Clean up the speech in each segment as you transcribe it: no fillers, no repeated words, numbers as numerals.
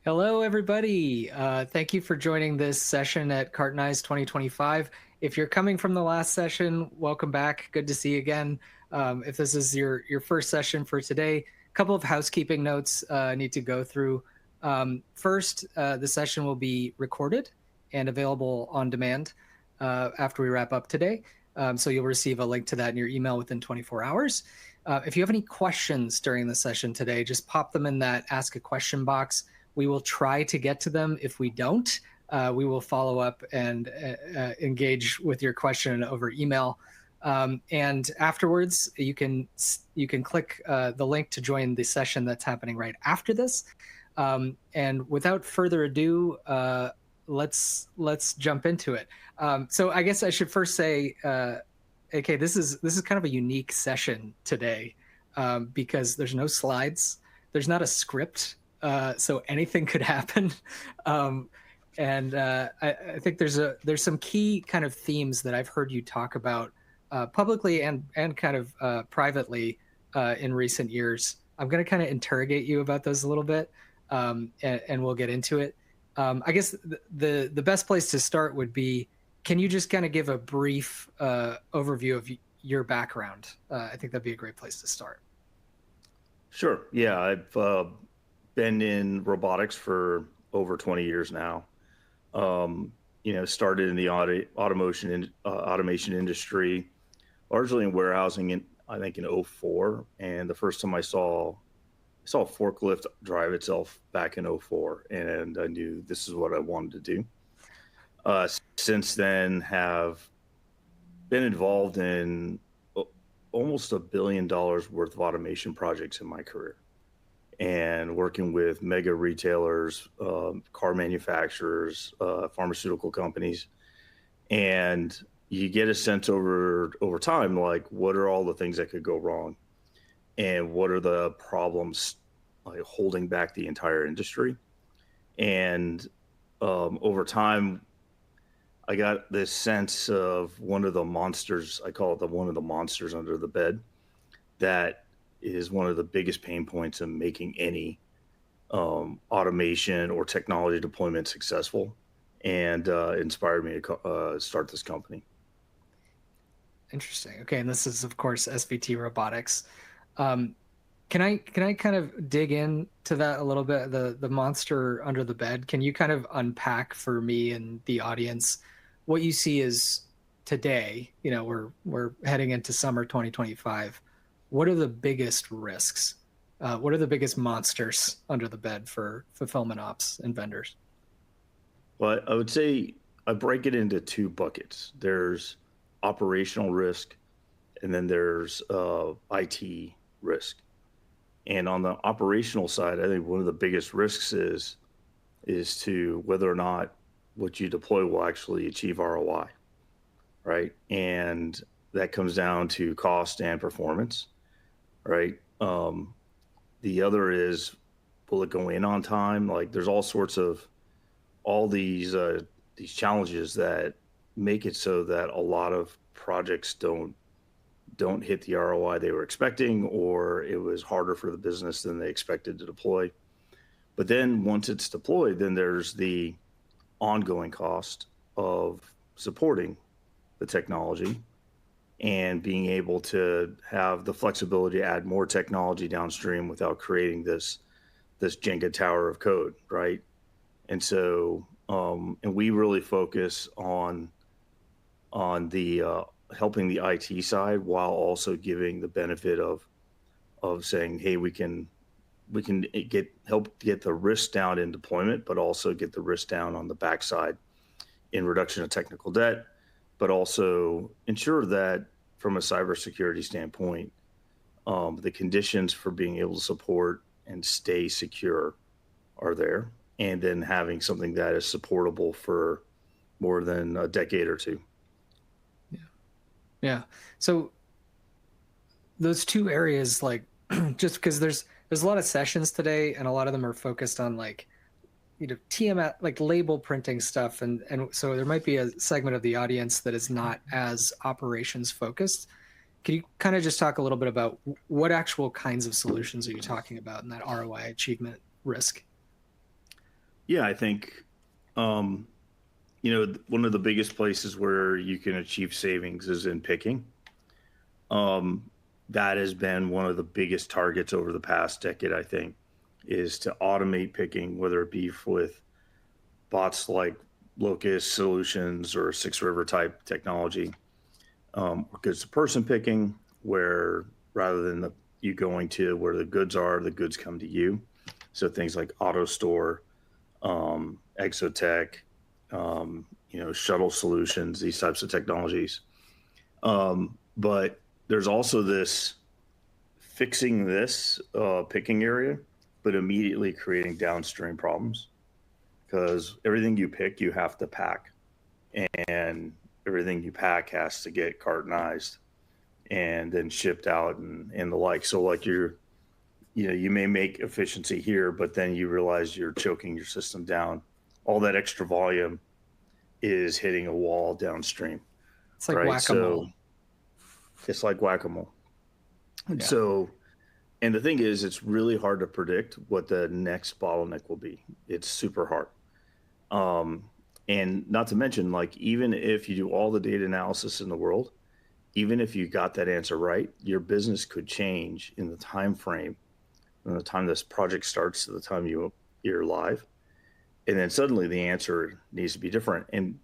Hello, everybody. Thank you for joining this session at Cartonize 2025. If you're coming from the last session, welcome back. Good to see you again. If this is your first session for today, a couple of housekeeping notes I need to go through. First, the session will be recorded and available on demand after we wrap up today. So you'll receive a link to that in your email within 24 hours. If you have any questions during the session today, just pop them in that Ask a Question box. We will try to get to them. If we don't, we will follow up and engage with your question over email. And afterwards, you can click the link to join the session that's happening right after this. And without further ado, let's jump into it. So I guess I should first say, AK, this is kind of a unique session today because there's no slides, there's not a script. So anything could happen. I think there's some key kind of themes that I've heard you talk about publicly and kind of privately in recent years. I'm going to kind of interrogate you about those a little bit, and we'll get into it. I guess the best place to start would be, can you just kind of give a brief overview of your background? I think that'd be a great place to start. Sure. Yeah, I've been in robotics for over 20 years now. Started in the automation industry, largely in warehousing I think in '04. And the first time I saw a forklift drive itself back in '04, and I knew this is what I wanted to do. Since then, have been involved in almost $1 billion worth of automation projects in my career, and working with mega retailers, car manufacturers, pharmaceutical companies. And you get a sense over time, like, what are all the things that could go wrong, and what are the problems like holding back the entire industry. And over time, I got this sense of one of the monsters, I call it one of the monsters under the bed, that is one of the biggest pain points in making any automation or technology deployment successful, and inspired me to start this company. Interesting. Okay, and this is of course SVT Robotics. Can I kind of dig into that a little bit? The monster under the bed. Can you kind of unpack for me and the audience what you see as today? You know, we're heading into summer 2025. What are the biggest risks? What are the biggest monsters under the bed for fulfillment ops and vendors? Well, I would say I break it into two buckets. There's operational risk, and then there's IT risk. And on the operational side, I think one of the biggest risks is to whether or not what you deploy will actually achieve ROI, right? And that comes down to cost and performance, right? The other is, will it go in on time? Like, there's all these challenges that make it so that a lot of projects don't hit the ROI they were expecting, or it was harder for the business than they expected to deploy. But then once it's deployed, then there's the ongoing cost of supporting the technology and being able to have the flexibility to add more technology downstream without creating this Jenga tower of code, right? And so, and we really focus on the helping the IT side, while also giving the benefit of saying, hey, we can help get the risk down in deployment, but also get the risk down on the backside in reduction of technical debt, but also ensure that from a cybersecurity standpoint, the conditions for being able to support and stay secure are there, and then having something that is supportable for more than a decade or two. Yeah. So those two areas, like, just because there's a lot of sessions today, and a lot of them are focused on, like, you know, TMS, like label printing stuff, and so there might be a segment of the audience that is not as operations focused. Can you kind of just talk a little bit about what actual kinds of solutions are you talking about in that ROI achievement risk? Yeah, I think, um, one of the biggest places where you can achieve savings is in picking. Um, that has been one of the biggest targets over the past decade, I think, is to automate picking, whether it be with bots like Locust Solutions or Six River type technology, or goods to person picking, where rather than you going to where the goods are, the goods come to you. So things like AutoStore, Exotech, shuttle solutions, these types of technologies. But there's also this fixing this picking area, but immediately creating downstream problems because everything you pick, you have to pack, and everything you pack has to get cartonized and then shipped out and the like. So like you may make efficiency here, but then you realize you're choking your system down. All that extra volume is hitting a wall downstream, It's like right? whack-a-mole. So it's like whack-a-mole. And Yeah. so, and the thing is, it's really hard to predict what the next bottleneck will be. It's super hard. Um, and not to mention, like, even if you do all the data analysis in the world, even if you got that answer right, your business could change in the time frame from the time this project starts to the time you're live. And then suddenly the answer needs to be different. And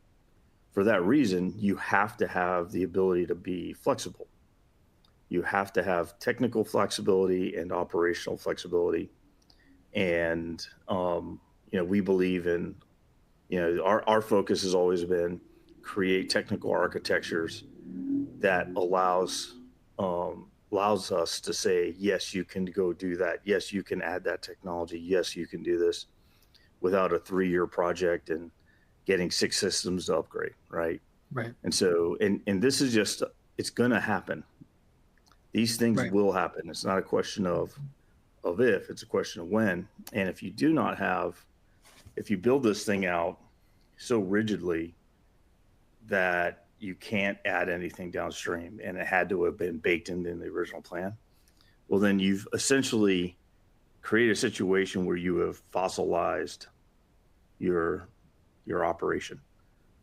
for that reason, you have to have the ability to be flexible. You have to have technical flexibility and operational flexibility. And, we believe in, our focus has always been create technical architectures that allows us to say, yes, you can go do that. Yes, you can add that technology. Yes, you can do this without a 3-year project and getting 6 systems to upgrade, right? Right. And so, and this is just, it's going to happen. These things Right. will happen. It's not a question of if, it's a question of when. And if you do not have, if you build this thing out so rigidly that you can't add anything downstream and it had to have been baked in the original plan, well, then you've essentially created a situation where you have fossilized your operation,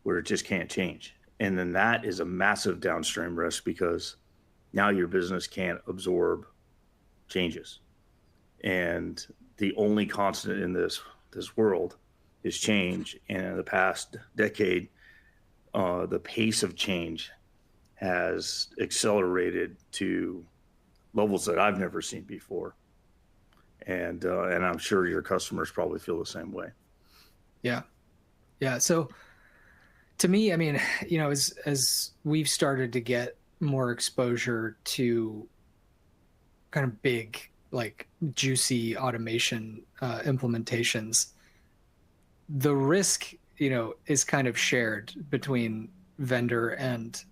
where it just can't change. And then that is a massive downstream risk because now your business can't absorb changes. And the only constant in this world is change. And in the past decade, the pace of change has accelerated to levels that I've never seen before. And I'm sure your customers probably feel the same way. Yeah. Yeah. So to me, I mean, as we've started to get more exposure to kind of big, like juicy automation implementations, the risk, is kind of shared between vendor and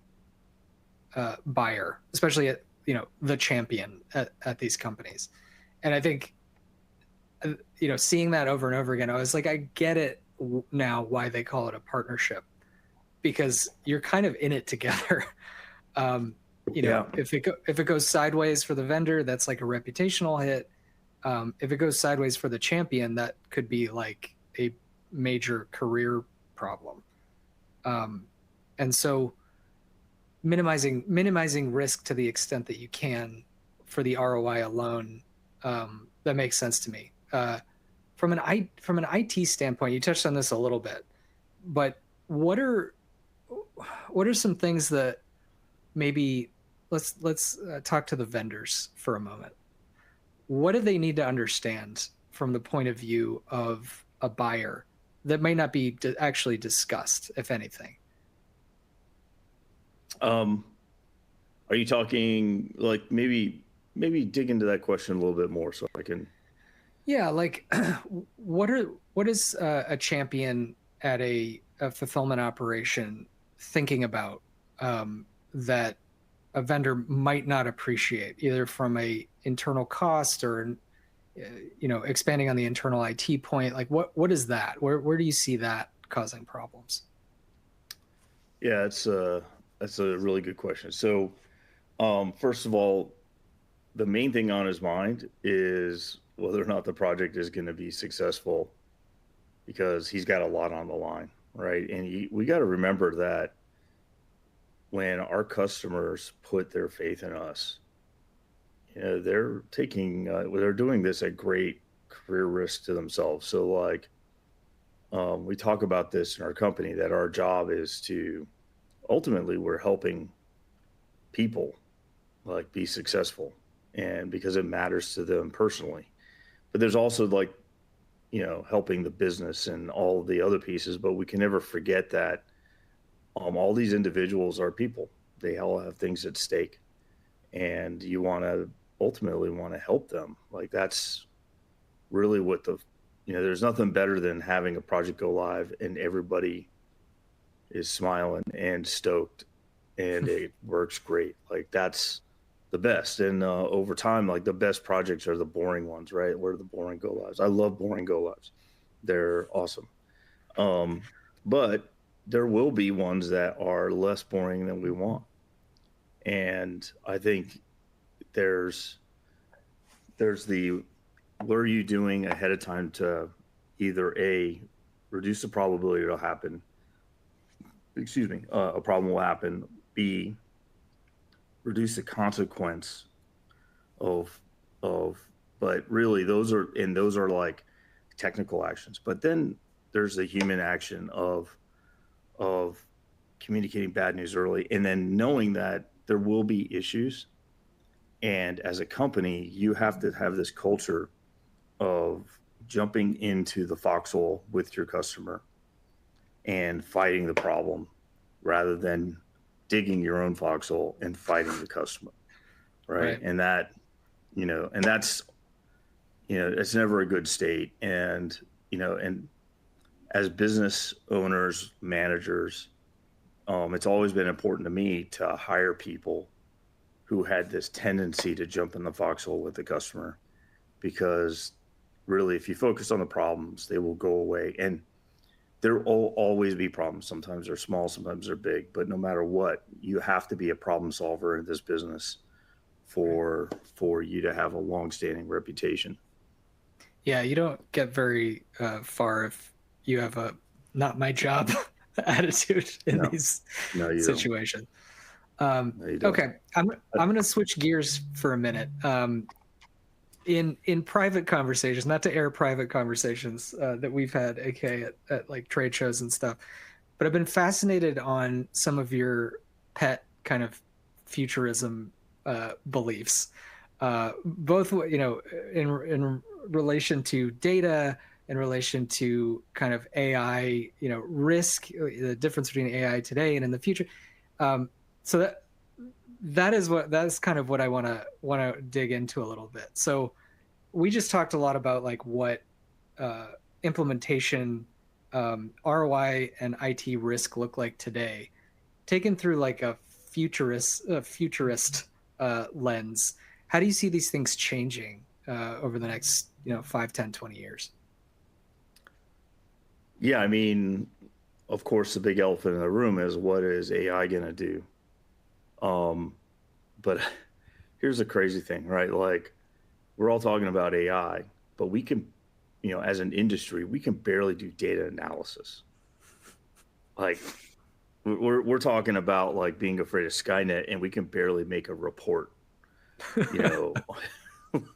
buyer, especially at, the champion at these companies. And I think, seeing that over and over again, I was like, I get it now why they call it a partnership, because you're kind of in it together. Yeah. If it goes sideways for the vendor, that's like a reputational hit. If it goes sideways for the champion, that could be like a major career problem. And so minimizing risk to the extent that you can for the ROI alone, that makes sense to me. From an IT standpoint, you touched on this a little bit, but what are some things that maybe let's talk to the vendors for a moment. What do they need to understand from the point of view of a buyer that may not be actually discussed, if anything? Are you talking like maybe dig into that question a little bit more so I can? Yeah, like what is a champion at a fulfillment operation thinking about, that a vendor might not appreciate, either from a internal cost or expanding on the internal IT point? Like what is that? Where do you see that causing problems? Yeah, that's a really good question. So, first of all, the main thing on his mind is whether or not the project is going to be successful, because he's got a lot on the line, right? And we got to remember that when our customers put their faith in us, they're taking, they're doing this at great career risk to themselves. So, like, we talk about this in our company that our job is to ultimately we're helping people like be successful, and because it matters to them personally. But there's also like, helping the business and all of the other pieces. But we can never forget that all these individuals are people. They all have things at stake, and you want to ultimately want to help them. Like that's really what there's nothing better than having a project go live and everybody is smiling and stoked and it works great. Like that's the best. And over time, like the best projects are the boring ones, right? Where the boring go lives. I love boring go lives. They're awesome. Um, but there will be ones that are less boring than we want. And I think there's the what are you doing ahead of time to either A, reduce the probability it'll happen, excuse me, a problem will happen, B, reduce the consequence of but really those are like technical actions. But then there's the human action of communicating bad news early and then knowing that there will be issues. And as a company, you have to have this culture of jumping into the foxhole with your customer and fighting the problem rather than digging your own foxhole and fighting the customer. Right. Right. And and that's, it's never a good state. And as business owners, managers, it's always been important to me to hire people who had this tendency to jump in the foxhole with the customer, because really, if you focus on the problems, they will go away. And there will always be problems. Sometimes they're small, sometimes they're big, but no matter what, you have to be a problem solver in this business for you to have a long-standing reputation. Yeah, you don't get very far if you have a not my job attitude in No, these no, you don't. situations. No, you don't. Okay, I'm going to switch gears for a minute. In private conversations, not to air private conversations that we've had, aka at like trade shows and stuff, but I've been fascinated on some of your pet kind of futurism beliefs, both in relation to data, in relation to kind of AI, risk, the difference between AI today and in the future. So that's kind of what I want to dig into a little bit. So we just talked a lot about like what implementation ROI and IT risk look like today, taken through like a futurist lens. How do you see these things changing over the next 5, 10, 20 years? Yeah, I mean, of course, the big elephant in the room is what is AI going to do? But here's the crazy thing, right? Like, we're all talking about AI, but we can, as an industry, we can barely do data analysis. Like, we're talking about like being afraid of Skynet, and we can barely make a report, you know,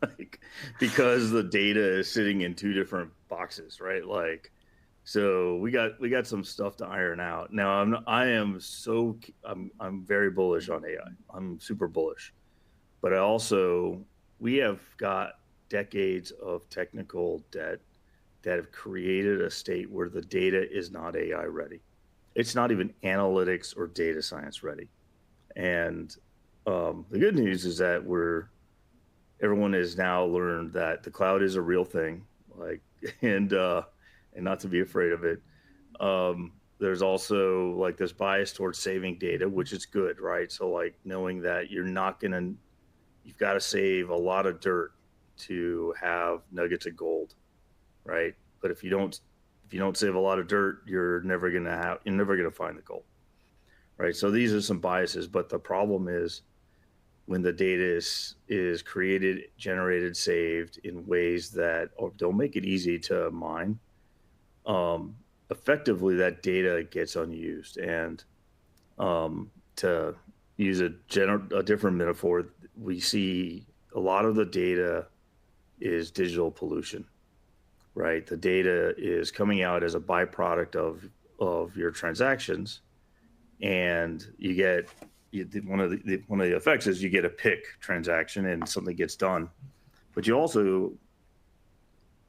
like because the data is sitting in two different boxes, right? Like, so we got some stuff to iron out. Now, I'm very bullish on AI. I'm super bullish, but we have got decades of technical debt that have created a state where the data is not AI ready. It's not even analytics or data science ready. And the good news is that everyone has now learned that the cloud is a real thing, like, and not to be afraid of it. There's also like this bias towards saving data, which is good, right? So like knowing that you've got to save a lot of dirt to have nuggets of gold, right? But if you don't save a lot of dirt, you're never gonna find the gold, right? So these are some biases, but the problem is when the data is created, generated, saved in ways that don't make it easy to mine, effectively that data gets unused. And to use a different metaphor, we see a lot of the data is digital pollution, right? The data is coming out as a byproduct of your transactions, and you get one of the effects is you get a pick transaction and something gets done, but you also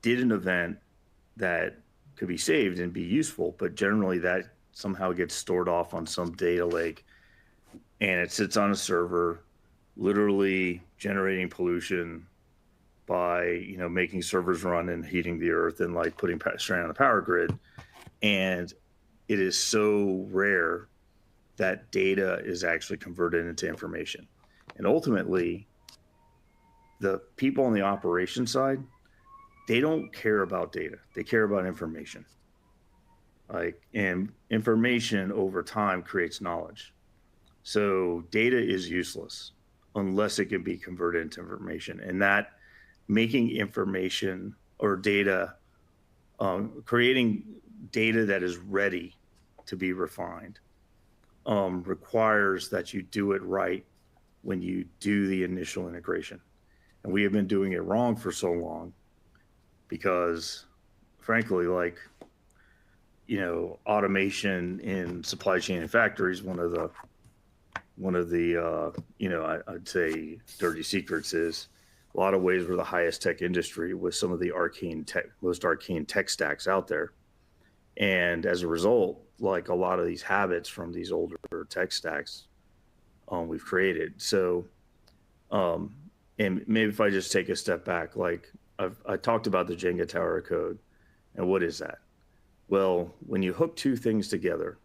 did an event that could be saved and be useful, but generally that somehow gets stored off on some data lake and it sits on a server, literally generating pollution by making servers run and heating the earth and like putting strain on the power grid. And it is so rare that data is actually converted into information. And ultimately, the people on the operation side, they don't care about data. They care about information. And information over time creates knowledge. So data is useless unless it can be converted into information. And that making information or data, creating data that is ready to be refined, requires that you do it right when you do the initial integration. And we have been doing it wrong for so long because, frankly, automation in supply chain and factories, one of the I'd say dirty secrets is a lot of ways we're the highest tech industry with some of the most arcane tech stacks out there. And as a result, like a lot of these habits from these older tech stacks, we've created. So, and maybe if I just take a step back, like I talked about the Jenga tower of code, and what is that? Well, when you hook two things together,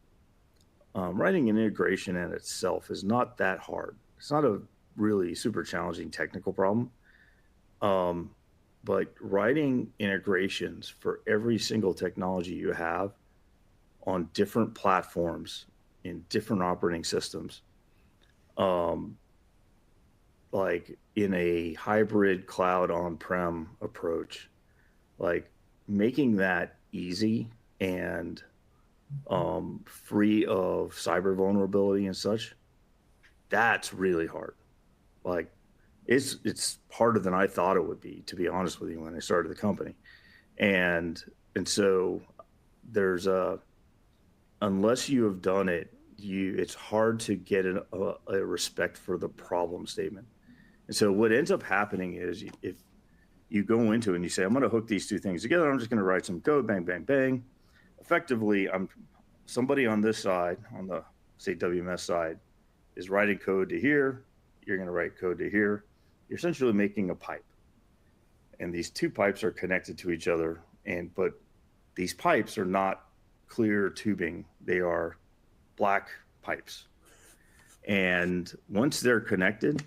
writing an integration in itself is not that hard. It's not a really super challenging technical problem. But writing integrations for every single technology you have on different platforms in different operating systems, like in a hybrid cloud on-prem approach, like making that easy and free of cyber vulnerability and such, that's really hard. Like it's harder than I thought it would be, to be honest with you, when I started the company. And so there's unless you have done it, it's hard to get a respect for the problem statement. And so what ends up happening is if you go into it and you say, I'm going to hook these two things together, I'm just going to write some code, bang, bang, bang. Effectively, I'm somebody on this side, on the, say, WMS side, is writing code to here. You're going to write code to here. You're essentially making a pipe. And these two pipes are connected to each other. But these pipes are not clear tubing. They are black pipes. And once they're connected,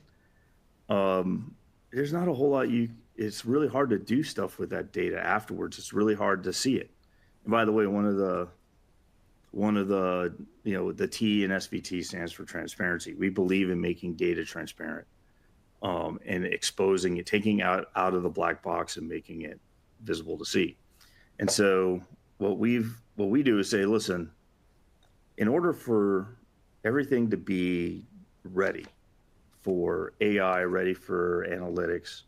there's not a whole lot it's really hard to do stuff with that data afterwards. It's really hard to see it. And by the way, one of the the T in SVT stands for transparency. We believe in making data transparent, and exposing it, taking out of the black box and making it visible to see. And so what we do is say, listen, in order for everything to be ready for AI, ready for analytics,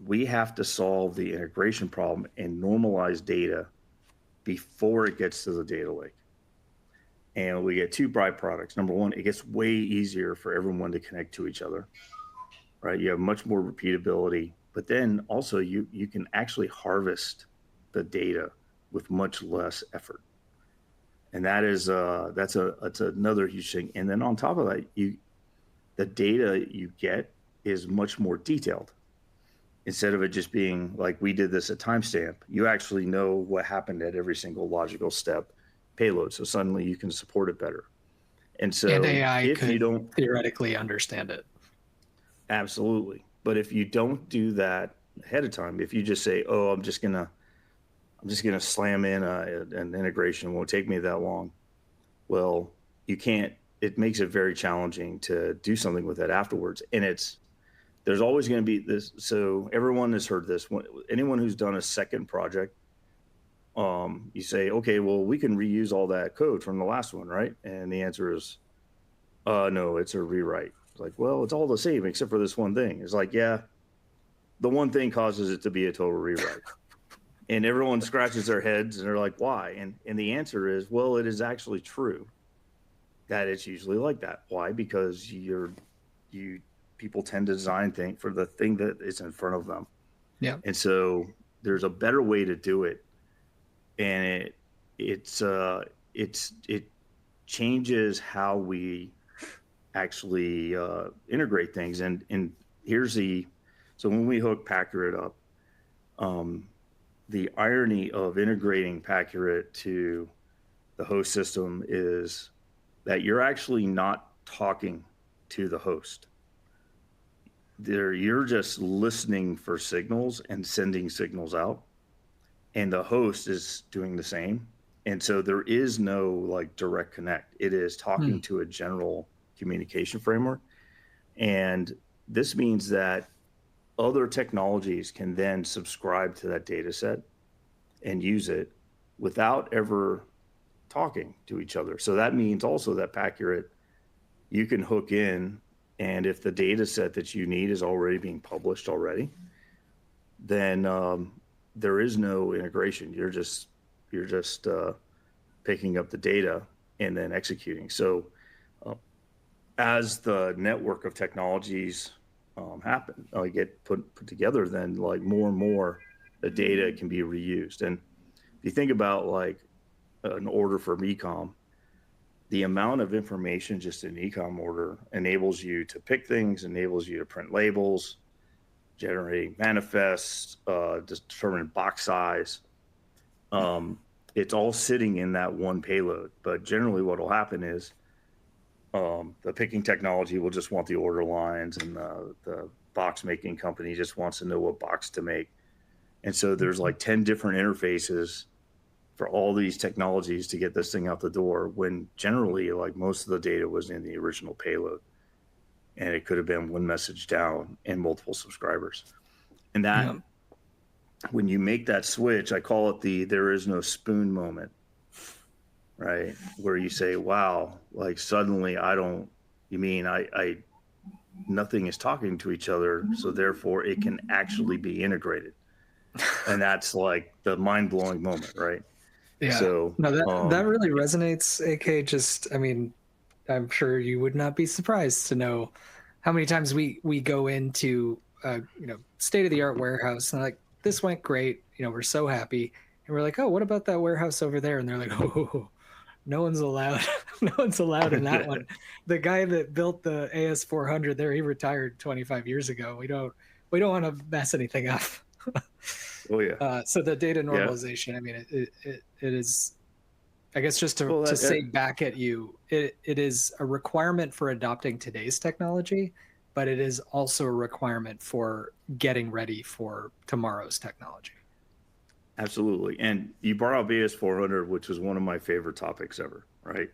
we have to solve the integration problem and normalize data before it gets to the data lake. And we get two byproducts. Number one, it gets way easier for everyone to connect to each other, right? You have much more repeatability, but then also you can actually harvest the data with much less effort. And that's another huge thing. And then on top of that, the data you get is much more detailed. Instead of it just being like we did this at timestamp, you actually know what happened at every single logical step payload. So suddenly you can support it better. And so and AI if could you don't theoretically understand it. Absolutely. But if you don't do that ahead of time, if you just say, oh, I'm just gonna slam in an integration, it won't take me that long. Well, you can't, it makes it very challenging to do something with it afterwards. And there's always going to be this. So everyone has heard this. Anyone who's done a second project you say, okay, well, we can reuse all that code from the last one, right? And the answer is, no, it's a rewrite. It's like, well, it's all the same except for this one thing. It's like, yeah, the one thing causes it to be a total rewrite. And everyone scratches their heads and they're like, why? And the answer is, well, it is actually true that it's usually like that. Why? Because people tend to design things for the thing that is in front of them. Yeah. And so there's a better way to do it. And it changes how we actually integrate things. And so when we hook Paccurate up, the irony of integrating Paccurate to the host system is that you're actually not talking to the host. You're just listening for signals and sending signals out, and the host is doing the same. And so there is no like direct connect. It is talking to a general communication framework. And this means that other technologies can then subscribe to that data set and use it without ever talking to each other. So that means also that Paccurate, you can hook in, and if the data set that you need is already being published already, then there is no integration. You're just picking up the data and then executing. So as the network of technologies happen, get put together, then like more and more the data can be reused. And if you think about like an order from ecom, the amount of information just in ecom order enables you to pick things, enables you to print labels, generate manifests, determine box size. It's all sitting in that one payload. But generally what will happen is the picking technology will just want the order lines, and the box making company just wants to know what box to make. And so there's like 10 different interfaces for all these technologies to get this thing out the door, when generally like most of the data was in the original payload, and it could have been one message down and multiple subscribers. And that when you make that switch, I call it there is no spoon moment, right? Where you say, wow, like suddenly I nothing is talking to each other, so therefore it can actually be integrated. And that's like the mind-blowing moment, right? Yeah. So no, that really resonates, AK. I'm sure you would not be surprised to know how many times we go into state-of-the-art warehouse, and like, this went great, we're so happy, and we're like, oh, what about that warehouse over there? And they're like, oh, no one's allowed. No one's allowed in that one. The guy that built the AS400 there, he retired 25 years ago. We don't want to mess anything up. Oh yeah. So the data normalization, it is, I guess, just to say back at you, it is a requirement for adopting today's technology, but it is also a requirement for getting ready for tomorrow's technology. Absolutely. And you brought up AS400, which was one of my favorite topics ever, right?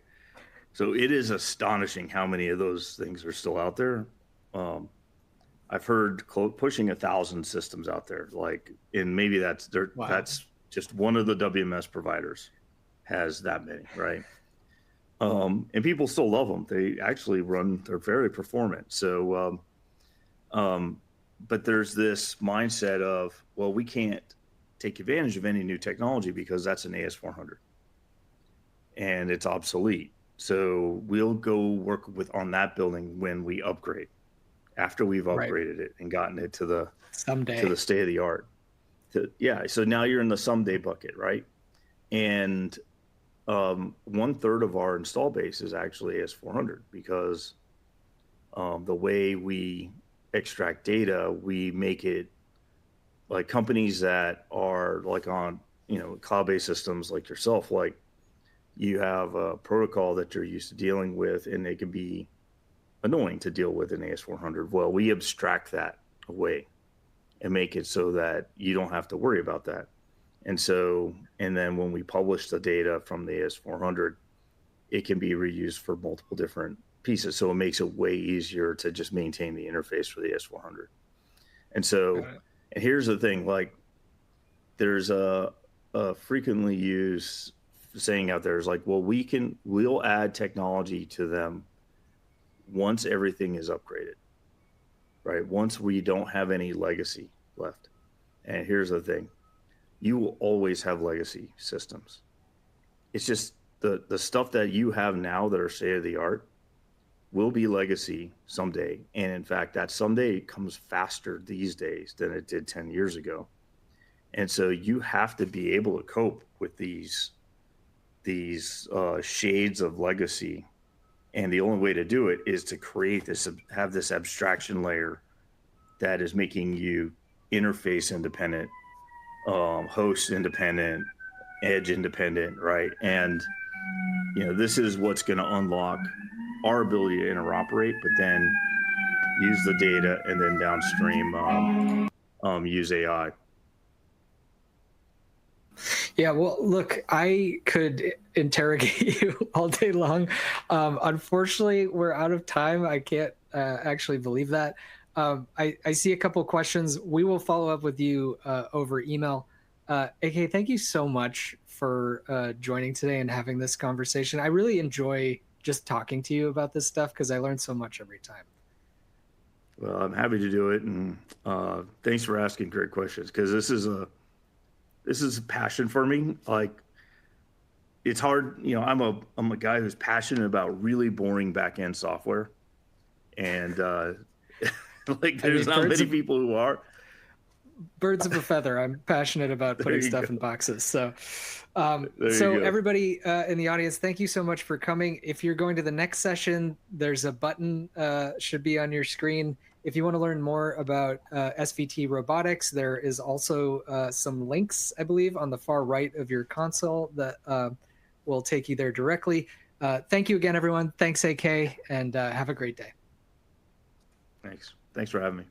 So it is astonishing how many of those things are still out there. I've heard pushing 1,000 systems out there, and maybe that's just one of the WMS providers has that many, right? And people still love them. They actually they're very performant. So, but there's this mindset of, well, we can't take advantage of any new technology because that's an AS400 and it's obsolete. So we'll go work on that building when we upgrade, after we've upgraded it and gotten it to the state of the art. So now you're in the someday bucket, right? And 1/3 of our install base is actually AS400, because the way we extract data, we make it like companies that are like on cloud-based systems like yourself, like you have a protocol that you're used to dealing with, and it can be annoying to deal with in AS400. Well, we abstract that away and make it so that you don't have to worry about that. And then when we publish the data from the AS400, it can be reused for multiple different pieces. So it makes it way easier to just maintain the interface for the AS400. And so, and here's the thing, like there's frequently used saying out there is like, well, we'll add technology to them once everything is upgraded, right? Once we don't have any legacy left. And here's the thing, you will always have legacy systems. It's just the stuff that you have now that are state of the art will be legacy someday. And in fact, that someday comes faster these days than it did 10 years ago. And so you have to be able to cope with these shades of legacy. And the only way to do it is to create this, have this abstraction layer that is making you interface independent, host independent, edge independent, right? And this is what's going to unlock our ability to interoperate, but then use the data and then downstream use AI. Yeah, well, look, I could interrogate you all day long. Unfortunately, we're out of time. I can't actually believe that. I see a couple questions. We will follow up with you over email. AK, thank you so much for joining today and having this conversation. I really enjoy just talking to you about this stuff because I learn so much every time. Well, I'm happy to do it, and thanks for asking great questions, because this is a passion for me. Like, it's hard, I'm a guy who's passionate about really boring back end software, and like there's not many people who are. Birds of a feather. I'm passionate about putting stuff in boxes. So everybody in the audience, thank you so much for coming. If you're going to the next session, there's a button should be on your screen. If you want to learn more about SVT robotics, there is also some links, I believe, on the far right of your console that will take you there directly. Thank you again, everyone. Thanks, AK, and have a great day. Thanks for having me.